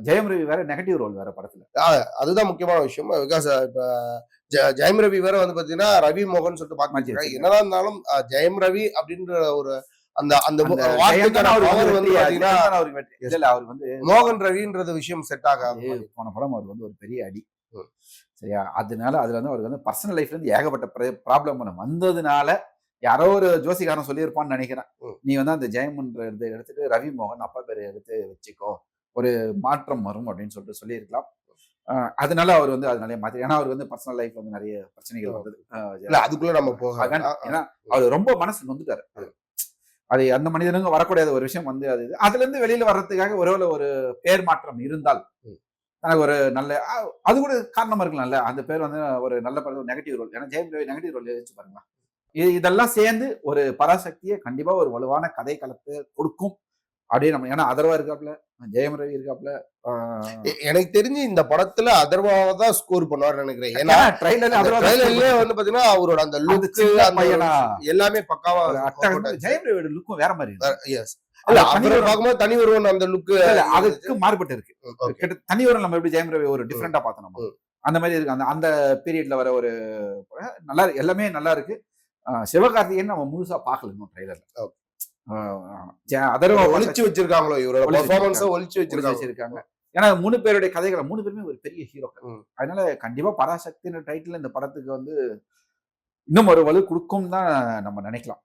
ஜெயம் ரவி வேற negative role வேற படத்துல. அதுதான் முக்கியமான விஷயம். பிகாஸ் இப்ப ஜெயம் ரவி வேற வந்து பாத்தீங்கன்னா ரவி மோகன் சொல்லிட்டு பாத்துருக்காங்க. என்னதான் இருந்தாலும் ஜெயம் ரவி அப்படின்ற ஒரு அந்த அந்த வார்த்தைக்கான பவர் வந்து பாத்தீங்கன்னா அவருக்கு வந்து மோகன் ரவின்றது விஷயம் செட் ஆகாது. போன படம் அவருக்கு வந்து ஒரு பெரிய அடி. சரியா? அதனால அதுல வந்து அவருக்கு வந்து பர்சனல் லைஃப்ல இருந்து ஏகப்பட்ட ப்ராப்ளம் வந்ததுனால யாரோ ஒரு ஜோசிகாரன் சொல்லியிருப்பான்னு நினைக்கிறேன். நீ வந்து அந்த ஜெயம்ன்ற இதை எடுத்துட்டு ரவி மோகன் அப்பா பேரை எடுத்து வச்சுக்கோ, ஒரு மாற்றம் வரும் அப்படின்னு சொல்லிட்டு சொல்லியிருக்கலாம். அதனால அவர் வந்து அதனாலே மாத்தி, ஏன்னா அவர் வந்து பர்சனல் லைஃப் வந்து நிறைய பிரச்சனைகள் வந்தது. அதுக்குள்ள நம்ம போக, ஏன்னா அவர் ரொம்ப மனசு நொந்துட்டாரு. அது அந்த மனிதனுங்க வரக்கூடாத ஒரு விஷயம் வந்து அது அதுல இருந்து வெளியில வர்றதுக்காக ஒருவேளை ஒரு பேர் மாற்றம் இருந்தால் எனக்கு ஒரு நல்ல அது கூட காரணமா இருக்கலாம்ல. அந்த பேர் வந்து ஒரு நல்ல படம் நெகட்டிவ் ரோல். ஏன்னா ஜெயம் ரவி நெகட்டிவ் ரோல் யோசிச்சு பாருங்க. இதெல்லாம் சேர்ந்து ஒரு பராசக்தியை கண்டிப்பா ஒரு வலுவான கதை களத்தை கொடுக்கும் அப்படியே நம்ம. ஏன்னா அதர்வா இருக்காப்ல, ஜெயம் ரவி இருக்காப்ல. எனக்கு தெரிஞ்சு இந்த படத்துல அதர்வாவை தான் ஸ்கோர் பண்ணுவார்னு நினைக்கிறேன். ஏன்னா ட்ரைலர்லயே வந்து பாத்தீங்கன்னா அவரோட அந்த லுக் எல்லாமே பக்காவா. ஜெயம் ரவியோட லுக்கும் வேற மாதிரி. எஸ். இல்ல அவரை பார்க்கும்போது தனி ஒருவன் அந்த லுக் அதுக்கு மாறுபட்டு இருக்கு. தனி ஒருவன் நம்ம எப்படி ஜெயம் ரவி ஒரு டிஃபரெண்டா பார்த்தோம் நம்ம, அந்த மாதிரி இருக்கு. அந்த அந்த பீரியட்ல வர ஒரு நல்லா எல்லாமே நல்லா இருக்கு. சிவகார்த்திகேயன் நம்ம முழுசா பார்க்கல இன்னும் ட்ரைலர்ல. அதர்வா ஒளிச்சு வச்சிருக்காங்களோ, இவரோட பெர்ஃபார்மன்ஸை ஒளிச்சு வச்சிருக்காங்க. ஏன்னா 3 பேருடைய கதைகளை 3 பேருமே ஒரு பெரிய ஹீரோ. அதனால கண்டிப்பா பராசக்தின்ற டைட்டில் இந்த படத்துக்கு வந்து இன்னும் ஒரு வலு கொடுக்கும் தான் நம்ம நினைக்கலாம்.